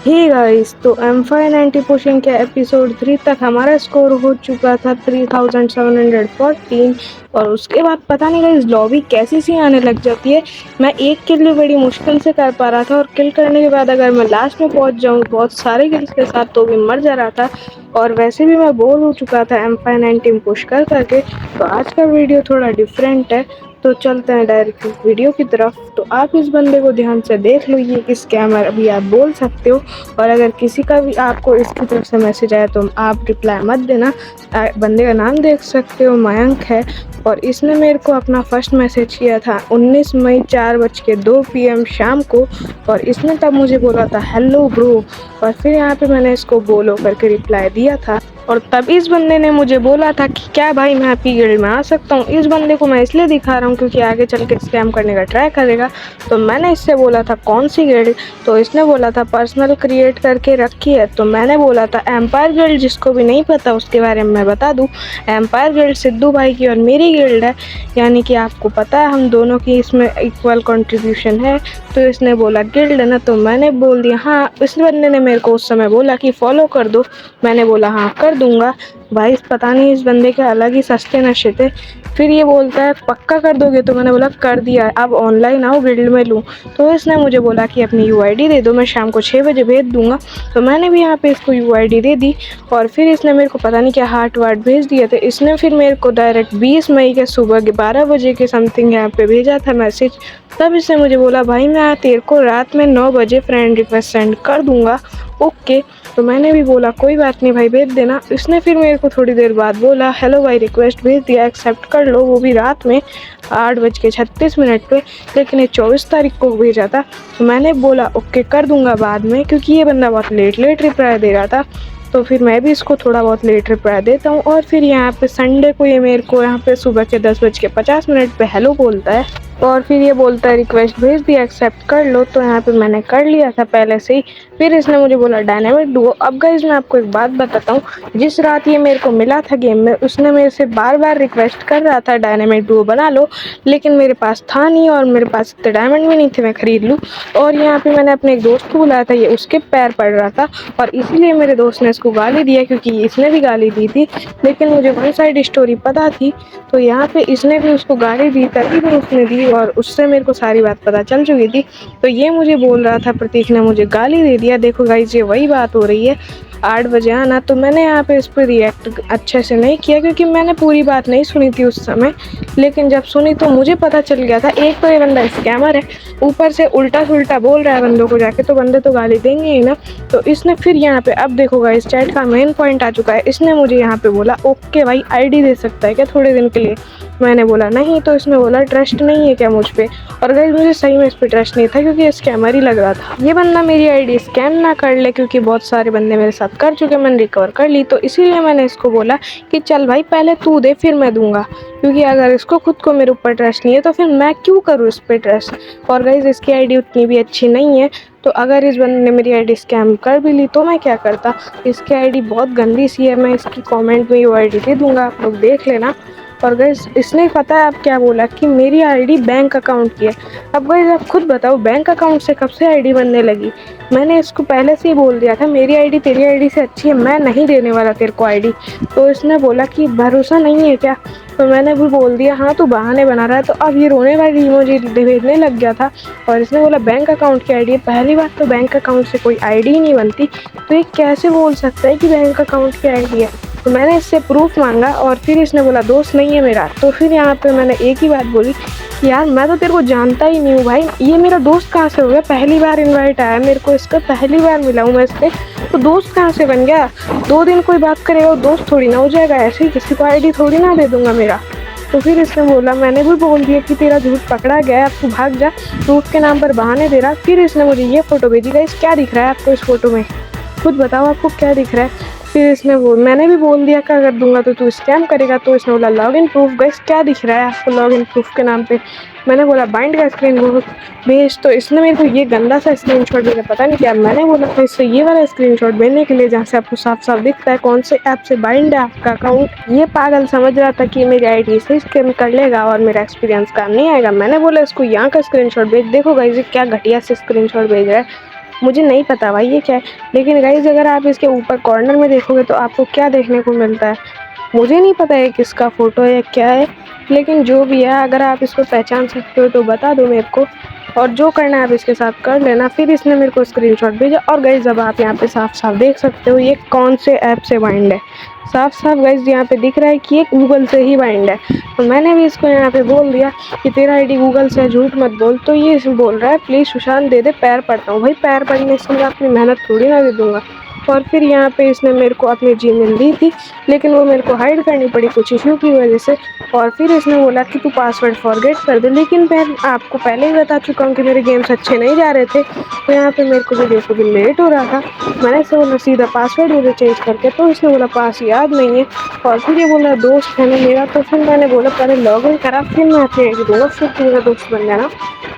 Hey guys, तो M590 pushing के episode 3 तक हमारा स्कोर हो चुका था 3714 और उसके बाद पता नहीं गाइस लॉबी कैसी सी आने लग जाती है। मैं एक किल भी बड़ी मुश्किल से कर पा रहा था और किल करने के बाद अगर मैं लास्ट में पहुंच जाऊं बहुत सारे किल्स के साथ तो भी मर जा रहा था। और वैसे भी मैं बोर हो चुका था M590 पुश कर करके। तो आज का वीडियो थोड़ा डिफरेंट है, तो चलते हैं डायरेक्ट वीडियो की तरफ। तो आप इस बंदे को ध्यान से देख लो, ये कि स्कैमर अभी आप बोल सकते हो। और अगर किसी का भी आपको इसकी तरफ से मैसेज आया तो आप रिप्लाई मत देना। बंदे का नाम देख सकते हो, मयंक है। और इसने मेरे को अपना फर्स्ट मैसेज किया था 19 मई 4:02 PM शाम को। और इसने तब मुझे बोला था हेलो ब्रो, और फिर यहाँ पे मैंने इसको बोलो करके रिप्लाई दिया था। और तब इस बंदे ने मुझे बोला था कि क्या भाई मैं आपकी गिल्ड में आ सकता हूँ। इस बंदे को मैं इसलिए दिखा रहा हूँ क्योंकि आगे चल के स्कैम करने का ट्राई करेगा। तो मैंने इससे बोला था कौन सी गिल्ड, तो इसने बोला था पर्सनल क्रिएट करके रखी है। तो मैंने बोला था एम्पायर गिल्ड, जिसको भी नहीं पता उसके बारे में मैं बता दूँ, एम्पायर गिल्ड सिद्धू भाई की और मेरी गिल्ड है, यानी कि आपको पता है हम दोनों की इसमें इक्वल कंट्रीब्यूशन है। तो इसने बोला गिल्ड है ना, तो मैंने बोल दिया हाँ। इस बंदे ने मेरे को उस समय बोला कि फॉलो कर दो, मैंने बोला हाँ कर दूंगा। भाई पता नहीं इस बंदे के अलग ही सस्ते नशे थे। फिर ये बोलता है पक्का कर दोगे, तो मैंने बोला कर दिया, अब ऑनलाइन आओ गिल्ड में लूँ। तो इसने मुझे बोला कि अपनी यूआईडी दे दो, मैं शाम को 6 बजे भेज दूंगा। तो मैंने भी यहाँ पे इसको यूआईडी दे दी। और फिर इसने मेरे को पता नहीं क्या हार्ट वार्ट भेज दिए थे। इसने फिर मेरे को डायरेक्ट 20 मई के सुबह के 12 बजे के समथिंग यहाँ पे भेजा था मैसेज। तब इसने मुझे बोला भाई मैं तेरे को रात में 9 बजे फ्रेंड रिक्वेस्ट सेंड कर दूंगा, ओके। तो मैंने भी बोला कोई बात नहीं भाई भेज देना। इसने फिर मेरे को थोड़ी देर बाद बोला हेलो भाई रिक्वेस्ट भेज दिया, एक्सेप्ट कर लो, वो भी रात में 8:36 पे। लेकिन ये 24 तारीख को भेजा था। तो मैंने बोला ओके कर दूंगा बाद में, क्योंकि ये बंदा बहुत लेट रिप्लाई दे रहा था। तो फिर मैं भी इसको थोड़ा बहुत लेट रिप्लाई देता हूँ। और फिर यहाँ पे संडे को ये मेरे को यहाँ पे सुबह के 10:50 पे हेलो बोलता है। और फिर ये बोलता है रिक्वेस्ट भेज दिया, एक्सेप्ट कर लो। तो यहाँ पे मैंने कर लिया था पहले से ही। फिर इसने मुझे बोला डायनामिक डुओ। अब गाइस मैं आपको एक बात बताता हूँ, जिस रात ये मेरे को मिला था गेम में उसने मेरे से बार बार रिक्वेस्ट कर रहा था डायनामिक डुओ बना लो, लेकिन मेरे पास था नहीं और मेरे पास इतने डायमंड भी नहीं थे मैं खरीद लूँ। और यहाँ पे मैंने अपने एक दोस्त को बुलाया था, ये उसके पैर पड़ रहा था और इसीलिए मेरे दोस्त ने इसको गाली दिया, क्योंकि इसने भी गाली दी थी। लेकिन मुझे वन साइड स्टोरी पता थी, तो यहाँ पे इसने भी उसको गाली दी, तभी भी उसने दी और उससे मेरे को सारी बात पता चल चुकी थी। तो ये मुझे बोल रहा था प्रतीक ने मुझे गाली दे दिया। देखो गाइस ये वही बात हो रही है, 8 बजे आना। तो मैंने यहाँ पे इस पर रिएक्ट अच्छे से नहीं किया, क्योंकि मैंने पूरी बात नहीं सुनी थी उस समय। लेकिन जब सुनी तो मुझे पता चल गया था एक तो ये बंदा स्कैमर है, ऊपर से उल्टा सुल्टा बोल रहा है बंदों को जाके, तो बंदे तो गाली देंगे ही ना। तो इसने फिर यहाँ पे अब देखो गाइस चैट का मेन पॉइंट आ चुका है। इसने मुझे यहाँ पे बोला ओके भाई आईडी दे सकता है क्या थोड़े दिन के लिए, मैंने बोला नहीं। तो इसने बोला ट्रस्ट नहीं है क्या मुझ पे। और गाइस मुझे सही में इस पे ट्रस्ट नहीं था, क्योंकि ये स्कैमर ही लग रहा था। ये बंदा मेरी आईडी स्कैम ना कर ले, क्योंकि बहुत सारे बंदे मेरे साथ कर चुके, मैंने रिकवर कर ली। तो इसीलिए मैंने इसको बोला कि चल भाई पहले तू दे फिर मैं दूंगा, क्योंकि अगर इसको खुद को मेरे ऊपर ट्रस्ट नहीं है तो फिर मैं क्यों करूँ इस पर ट्रस्ट। और गाइस इसकी आईडी उतनी भी अच्छी नहीं है, तो अगर इस बंदे ने मेरी आईडी स्कैम कर भी ली तो मैं क्या करता। इसकी आईडी बहुत गंदी सी है, मैं इसकी कमेंट में वो आईडी दे दूंगा, आप लोग देख लेना। और गाइस इसने पता है अब क्या बोला कि मेरी आईडी बैंक अकाउंट की है। अब गाइस आप खुद बताओ बैंक अकाउंट से कब से आईडी बनने लगी। मैंने इसको पहले से ही बोल दिया था मेरी आईडी तेरी आईडी से अच्छी है, मैं नहीं देने वाला तेरे को आईडी। तो इसने बोला कि भरोसा नहीं है क्या। तो मैंने भी बोल दिया हाँ तू बहाने बना रहा है। तो अब ये रोने वाली इमोजी भेजने लग गया था और इसने बोला बैंक अकाउंट की आईडी है। पहली बात तो बैंक अकाउंट से कोई आईडी ही नहीं बनती, तो ये कैसे बोल सकता है कि बैंक अकाउंट की आईडी है। तो मैंने इससे प्रूफ मांगा और फिर इसने बोला दोस्त नहीं है मेरा। तो फिर यहाँ पे मैंने एक ही बात बोली कि यार मैं तो तेरे को जानता ही नहीं हूँ भाई, ये मेरा दोस्त कहाँ से हो गया। पहली बार इनवाइट आया मेरे को, इसका पहली बार मिला हूँ मैं इससे, तो दोस्त कहाँ से बन गया। 2 दिन कोई बात करेगा वो दोस्त थोड़ी ना हो जाएगा, ऐसे ही किसी को आईडी थोड़ी ना दे दूंगा मेरा। तो फिर इसने बोला, मैंने भी बोल दिया कि तेरा झूठ पकड़ा गया है, अब तू भाग जा, प्रूफ के नाम पर बहाने दे रहा। फिर इसने मुझे ये फोटो भेजी, गाइस क्या दिख रहा है आपको इस फोटो में, खुद बताओ आपको क्या दिख रहा है। फिर इसने मैंने भी बोल दिया क्या कर दूंगा तो तू स्कैम करेगा। तो इसने बोला लॉगिन प्रूफ, गाइस क्या दिख रहा है आपको लॉगिन प्रूफ के नाम पे। मैंने बोला बाइंड का स्क्रीन भेज। तो इसने मेरे को ये गंदा सा स्क्रीनशॉट भेजा, पता नहीं क्या। मैंने बोला था इससे ये वाला स्क्रीनशॉट भेजने के लिए जहाँ से आपको साफ साफ दिखता है कौन से ऐप से बाइंड है आपका अकाउंट। ये पागल समझ रहा था कि मेरी आईडी से स्कैम कर लेगा और मेरा एक्सपीरियंस काम नहीं आएगा। मैंने बोला इसको यहाँ का स्क्रीनशॉट भेज। देखो गाइस क्या घटिया से स्क्रीनशॉट भेज रहा है। मुझे नहीं पता भाई ये क्या है, लेकिन गाइज अगर आप इसके ऊपर कॉर्नर में देखोगे तो आपको क्या देखने को मिलता है, मुझे नहीं पता है किसका फ़ोटो है क्या है, लेकिन जो भी है अगर आप इसको पहचान सकते हो तो बता दो मेरे को, और जो करना है आप इसके साथ कर लेना। फिर इसने मेरे को स्क्रीनशॉट भेजा, और गाइज अब आप यहाँ पे साफ साफ देख सकते हो ये कौन से ऐप से बाइंड है। साफ साफ गाइज यहाँ पे दिख रहा है कि ये गूगल से ही बाइंड है। तो मैंने भी इसको यहाँ पे बोल दिया कि तेरा आईडी गूगल से, झूठ मत बोल। तो ये बोल रहा है प्लीज़ सुशांत दे दे, पैर पड़ता हूँ। भाई पैर पड़ने से मैं अपनी मेहनत थोड़ी ना दे दूँगा। और फिर यहाँ पे इसने मेरे को अपनी जीमेल दी थी, लेकिन वो मेरे को हाइड करनी पड़ी कुछ इशू की वजह से। और फिर इसने बोला कि तू पासवर्ड फॉरगेट कर दे, लेकिन मैं आपको पहले ही बता चुका हूँ कि मेरे गेम्स अच्छे नहीं जा रहे थे, तो यहाँ पे मेरे को वीडियो को भी लेट हो रहा था। मैंने इससे बोला सीधा पासवर्ड मुझे चेंज करके, तो इसने बोला पास याद नहीं है। और फिर ये बोला दोस्त है ना मेरा, तो फिर मैंने बोला पहले लॉग इन करा फिर मैं अपनी आईडी दूंगा, फिर तू मेरा दोस्त बन जाना।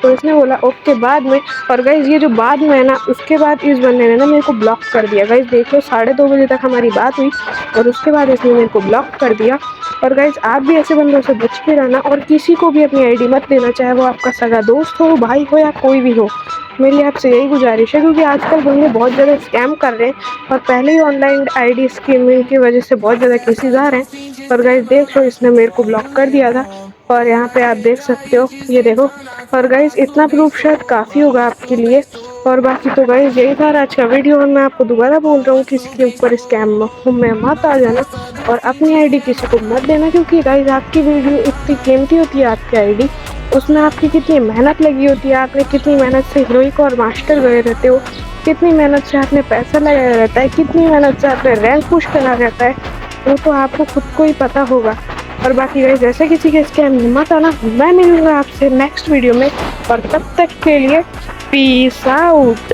तो इसने बोला ओके बाद में। और गाइज ये जो बाद में है ना, उसके बाद इस बंदे ने ना मेरे को ब्लॉक कर दिया। गाइज देख लो 2:30 बजे तक हमारी बात हुई और उसके बाद इसने मेरे को ब्लॉक कर दिया। और गाइज आप भी ऐसे बंदों से बच के रहना, और किसी को भी अपनी आईडी मत देना, चाहे वो आपका सगा दोस्त हो, भाई हो या कोई भी हो। मेरी आपसे यही गुजारिश है, क्योंकि आजकल बंदे बहुत ज़्यादा स्कैम कर रहे हैं और पहले ही ऑनलाइन आईडी स्कीमिंग की वजह से बहुत ज़्यादा केसेस आ रहे हैं। और गाइज देख लो इसने मेरे को ब्लॉक कर दिया था, और यहाँ पे आप देख सकते हो, ये देखो। और गाइज इतना प्रूफ शायद काफ़ी होगा आपके लिए। और बाकी तो गाइज यही था आज का वीडियो, और मैं आपको दोबारा बोल रहा हूँ किसी के ऊपर स्कैम में मत आ जाना, और अपनी आईडी किसी को मत देना, क्योंकि गाइज आपकी वीडियो इतनी कीमती होती है, आपकी आईडी, उसमें आपकी कितनी मेहनत लगी होती है, आपने कितनी मेहनत से हीरोइक और मास्टर गए रहते हो, कितनी मेहनत से आपने पैसा लगाया रहता है, कितनी मेहनत से आपने रैंक पुश करना रहता है, वो तो आपको खुद को ही पता होगा। और बाकी गाइस जैसे किसी के स्कैम में मत आना। मैं मिलूंगा आपसे नेक्स्ट वीडियो में, और तब तक के लिए पीस आउट।